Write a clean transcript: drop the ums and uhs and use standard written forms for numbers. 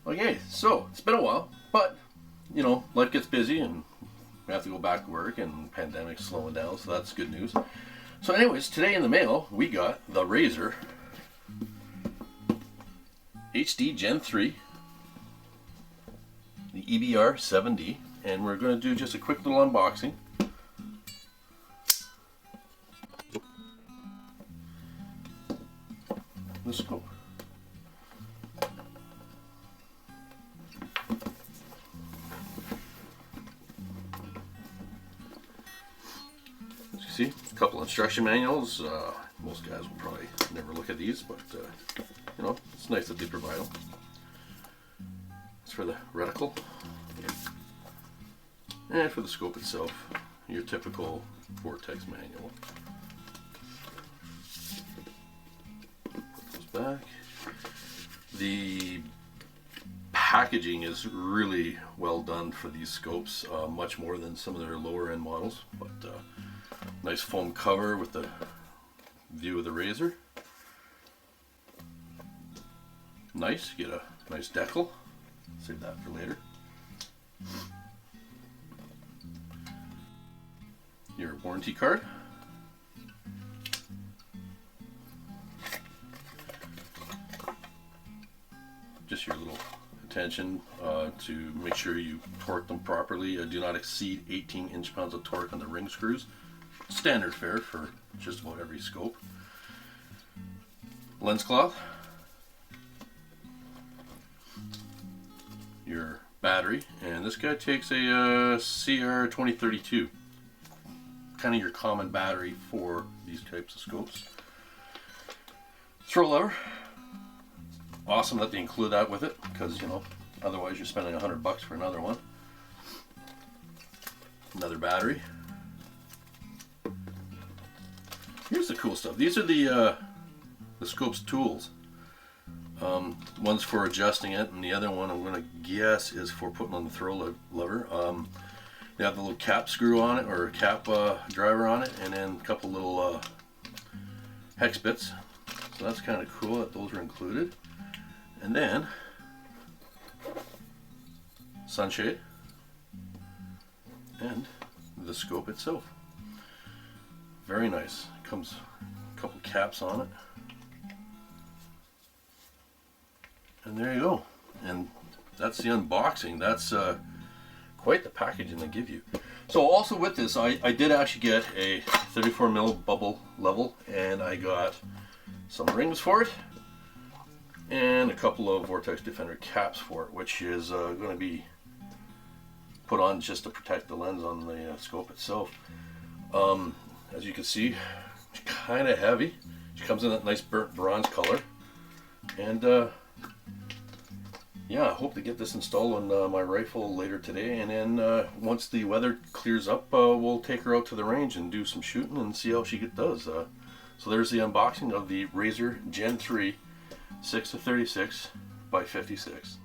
Okay, so it's been a while, but you know, life gets busy and we have to go back to work and pandemic's slowing down, so that's good news. So anyways, today in the mail we got the Razor HD Gen 3, the EBR 7D, and we're going to do just a quick little unboxing. The scope. As you see, a couple instruction manuals. Most guys will probably never look at these, but you know, it's nice that they provide them. It's for the reticle, and for the scope itself, your typical Vortex manual. Put those back. The packaging is really well done for these scopes, much more than some of their lower end models, but nice foam cover with the view of the Razor. Nice, get a nice decal. Save that for later. Your warranty card. Just your little attention to make sure you torque them properly. Do not exceed 18 inch-pounds of torque on the ring screws. Standard fare for just about every scope. Lens cloth. Your battery, and this guy takes a CR2032, kind of your common battery for these types of scopes. Throw lever. Awesome that they include that with it, because you know, otherwise you're spending $100 for another one. Another battery. Here's the cool stuff. These are the scope's tools. One's for adjusting it, and the other one I'm going to guess is for putting on the throw lever. They have the little cap screw on it, or cap driver on it, and then a couple little hex bits. So that's kind of cool that those are included. And then sunshade and the scope itself. Very nice. Comes a couple caps on it. And there you go. And that's the unboxing. That's quite the packaging they give you. So also with this, I did actually get a 34mm bubble level, and I got some rings for it, and a couple of Vortex Defender caps for it, which is going to be put on just to protect the lens on the scope itself. As you can see, it's kind of heavy. She comes in that nice burnt bronze color, and yeah, I hope to get this installed on my rifle later today, and then once the weather clears up, we'll take her out to the range and do some shooting and see how she does. So there's the unboxing of the Razor Gen 3 6-36 by 56.